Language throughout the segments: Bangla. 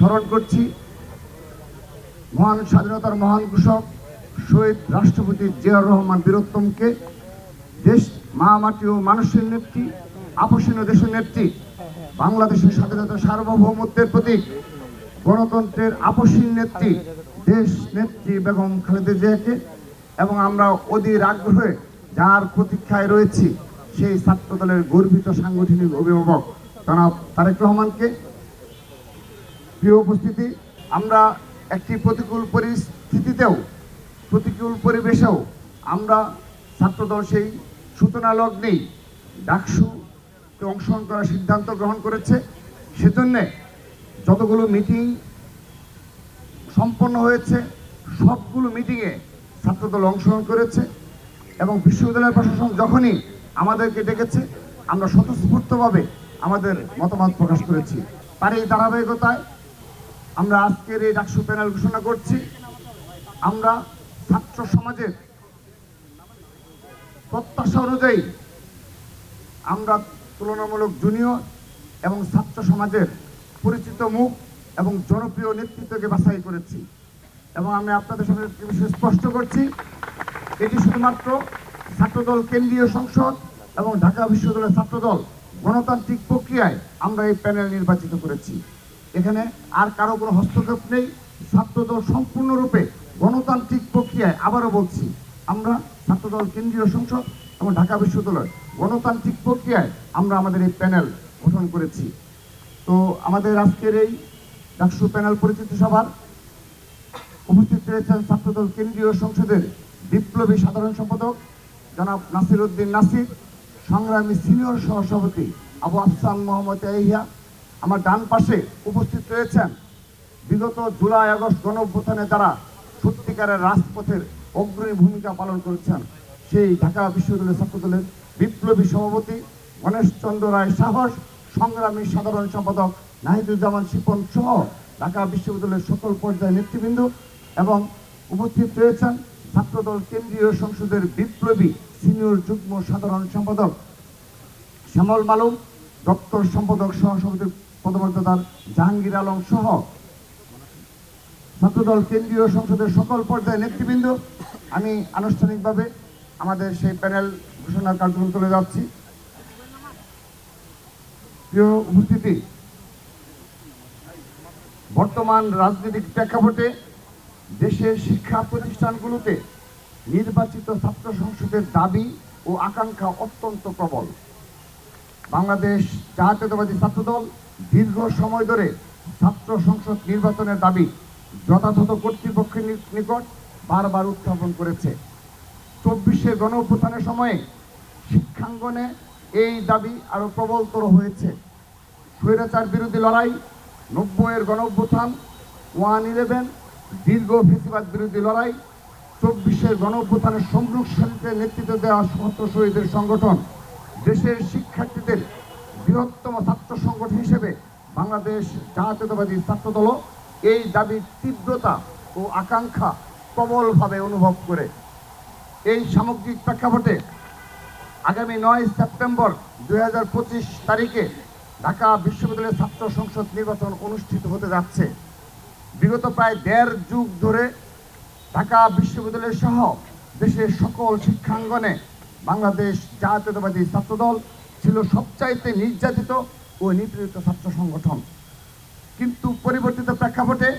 স্মরণ করছি মহান স্বাধীনতার মহান ঘোষক শহীদ রাষ্ট্রপতি জিয়াউর রহমান বীরোত্তমকে। দেশ মা মাটি ও মানুষের নেত্রী, আপসীন দেশের নেত্রী, বাংলাদেশের স্বাধীনতার সার্বভৌমত্বের প্রতীক, গণতন্ত্রের আপসীন নেত্রী দেশ নেত্রী বেগম খালেদা জিয়াকে এবং আমরা অধীর আগ্রহে যার প্রতীক্ষায় রয়েছি সেই ছাত্রদলের গর্বিত সাংগঠনিক অভিভাবক জনাব তারেক রহমানকে। প্রিয় উপস্থিতি, আমরা একটি প্রতিকূল পরিস্থিতিতেও, প্রতিকূল পরিবেশেও আমরা ছাত্রদল সেই সূচনা লগ্নেই ডাকসুতে অংশগ্রহণ করার সিদ্ধান্ত গ্রহণ করেছে। সেজন্যে যতগুলো মিটিং সম্পন্ন হয়েছে সবগুলো মিটিংয়ে ছাত্রদল অংশগ্রহণ করেছে এবং বিশ্ববিদ্যালয় প্রশাসন যখনই আমাদেরকে ডেকেছে আমরা স্বতঃস্ফূর্তভাবে আমাদের মতামত প্রকাশ করেছি। তার এই ধারাবাহিকতায় আমরা আজকের এই ডাকসু প্যানেল ঘোষণা করছি। আমরা ছাত্র সমাজের প্রত্যাশা অনুযায়ী আমরা তুলনামূলক জুনিয়র এবং ছাত্র সমাজের পরিচিত মুখ এবং জনপ্রিয় নেতৃত্বকে বাছাই করেছি এবং আমি আপনাদের সামনে একটি বিষয় স্পষ্ট করছি, এটি শুধুমাত্র ছাত্রদল কেন্দ্রীয় সংসদ এবং ঢাকা বিশ্ববিদ্যালয়ের ছাত্রদল গণতান্ত্রিক প্রক্রিয়ায় আমরা এই প্যানেল নির্বাচিত করেছি। এখানে আর কারো কোনো হস্তক্ষেপ নেই। ছাত্রদল সম্পূর্ণরূপে গণতান্ত্রিক প্রক্রিয়ায়, আবারও বলছি, আমরা ছাত্রদল কেন্দ্রীয় সংসদ এবং ঢাকা বিশ্ববিদ্যালয় গণতান্ত্রিক প্রক্রিয়ায় আমরা আমাদের এই প্যানেল গঠন করেছি। তো আমাদের আজকের এই ডাকসু প্যানেল পরিচিতি সভার উপস্থিত রয়েছেন ছাত্রদল কেন্দ্রীয় সংসদের বিপ্লবী সাধারণ সম্পাদক জনাব নাসির উদ্দিন নাসির, সংগ্রামী সিনিয়র সহসভাপতি আবু আফসান মোহাম্মদ ইয়াহিয়া। আমার ডান পাশে উপস্থিত রয়েছেন বিগত জুলাই আগস্ট গণঅভ্যুত্থানে যারা সত্যিকারের রাজপথের অগ্রণী ভূমিকা পালন করেছেন সেই ঢাকা বিশ্ববিদ্যালয় ছাত্রদলের বিপ্লবী সভাপতি গণেশ চন্দ্র রায় সাহস, সংগ্রামী সাধারণ সম্পাদক নাহিদুজ্জামান শিপন সহ ঢাকা বিশ্ববিদ্যালয়ের সকল পর্যায়ের নেতৃবৃন্দ এবং উপস্থিত রয়েছেন ছাত্রদল কেন্দ্রীয় সংসদের বিপ্লবী সিনিয়র যুগ্ম সাধারণ সম্পাদক শ্যামল মালুম, দপ্তর সম্পাদক সহসভাপতির পদমর্যাদার জাহাঙ্গীর আলম সহ ছাত্রদল কেন্দ্রীয় সংসদের সকল পর্যায়ের নেতৃবৃন্দ। আমি আনুষ্ঠানিকভাবে আমাদের সেই প্যানেল ঘোষণার কার্যক্রম চলে যাচ্ছি। প্রিয় উপস্থিতি, বর্তমান রাজনৈতিক প্রেক্ষাপটে দেশের শিক্ষা প্রতিষ্ঠানগুলোতে নির্বাচিত ছাত্র সংসদের দাবি ও আকাঙ্ক্ষা অত্যন্ত প্রবল। বাংলাদেশ জাতীয়তাবাদী ছাত্রদল দীর্ঘ সময় ধরে ছাত্র সংসদ নির্বাচনের দাবি যথাযথ কর্তৃপক্ষের নিকট বারবার উত্থাপন করেছে। 24-এর গণঅভ্যুত্থানের সময়ে শিক্ষাঙ্গনে এই দাবি আরও প্রবলতর হয়েছে। স্বৈরাচার বিরোধী লড়াই, 90-এর গণঅভ্যুত্থান, 1/11, দীর্ঘ ফেসিবাদ বিরোধী লড়াই, 24-এর গণঅভ্যুত্থানের সম্মুখ সারিতে নেতৃত্ব দেওয়া ছাত্র শহীদের সংগঠন, দেশের শিক্ষার্থীদের বৃহত্তম ছাত্র সংগঠন হিসেবে বাংলাদেশ জাতীয়তাবাদী ছাত্রদলও এই দাবির তীব্রতা ও আকাঙ্ক্ষা প্রবলভাবে অনুভব করে। এই সামগ্রিক প্রেক্ষাপটে আগামী 9 সেপ্টেম্বর 2025 তারিখে ঢাকা বিশ্ববিদ্যালয়ের ছাত্র সংসদ নির্বাচন অনুষ্ঠিত হতে যাচ্ছে। বিগত প্রায় 1.5 যুগ ধরে ঢাকা বিশ্ববিদ্যালয় সহ দেশের সকল শিক্ষাঙ্গনে বাংলাদেশ জাতীয়তাবাদী ছাত্রদল ছিল সবচাইতে নির্যাতিত ও নিপীড়িত ছাত্র সংগঠন। কিন্তু পরিবর্তিত প্রেক্ষাপটে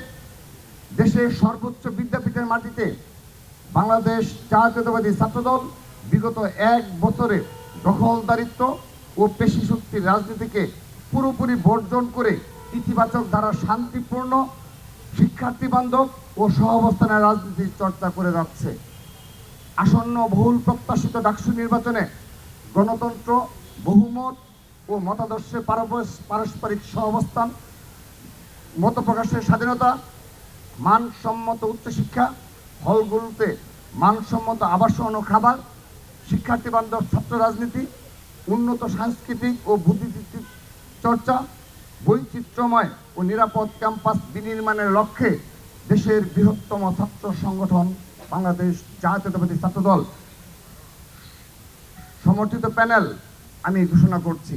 দেশের সর্বোচ্চ বিদ্যাপীঠের মাটিতে বাংলাদেশ জাতীয়তাবাদী ছাত্রদল বিগত 1 বছরে দখলদারিত্ব ও পেশি শক্তির রাজনীতিকে পুরোপুরি বর্জন করে ইতিবাচক ধারা শান্তিপূর্ণ, শিক্ষার্থী বান্ধব ও সহাবস্থানের রাজনীতির চর্চা করে যাচ্ছে। আসন্ন বহুল প্রত্যাশিত ডাকসু নির্বাচনে গণতন্ত্র, বহুমত ও মতাদর্শের পারস্পরিক সহাবস্থান, মত প্রকাশের স্বাধীনতা, মানসম্মত উচ্চশিক্ষা, হলগুলোতে মানসম্মত আবাসন ও খাবার, শিক্ষার্থী বান্ধব ছাত্র রাজনীতি, উন্নত সাংস্কৃতিক ও বুদ্ধিবৃত্তিক চর্চা, বৈচিত্র্যময় ও নিরাপদ ক্যাম্পাস বিনির্মাণের লক্ষ্যে দেশের বৃহত্তম ছাত্র সংগঠন বাংলাদেশ জাতীয়তাবাদী ছাত্রদল সমর্থিত প্যানেল আমি ঘোষণা করছি।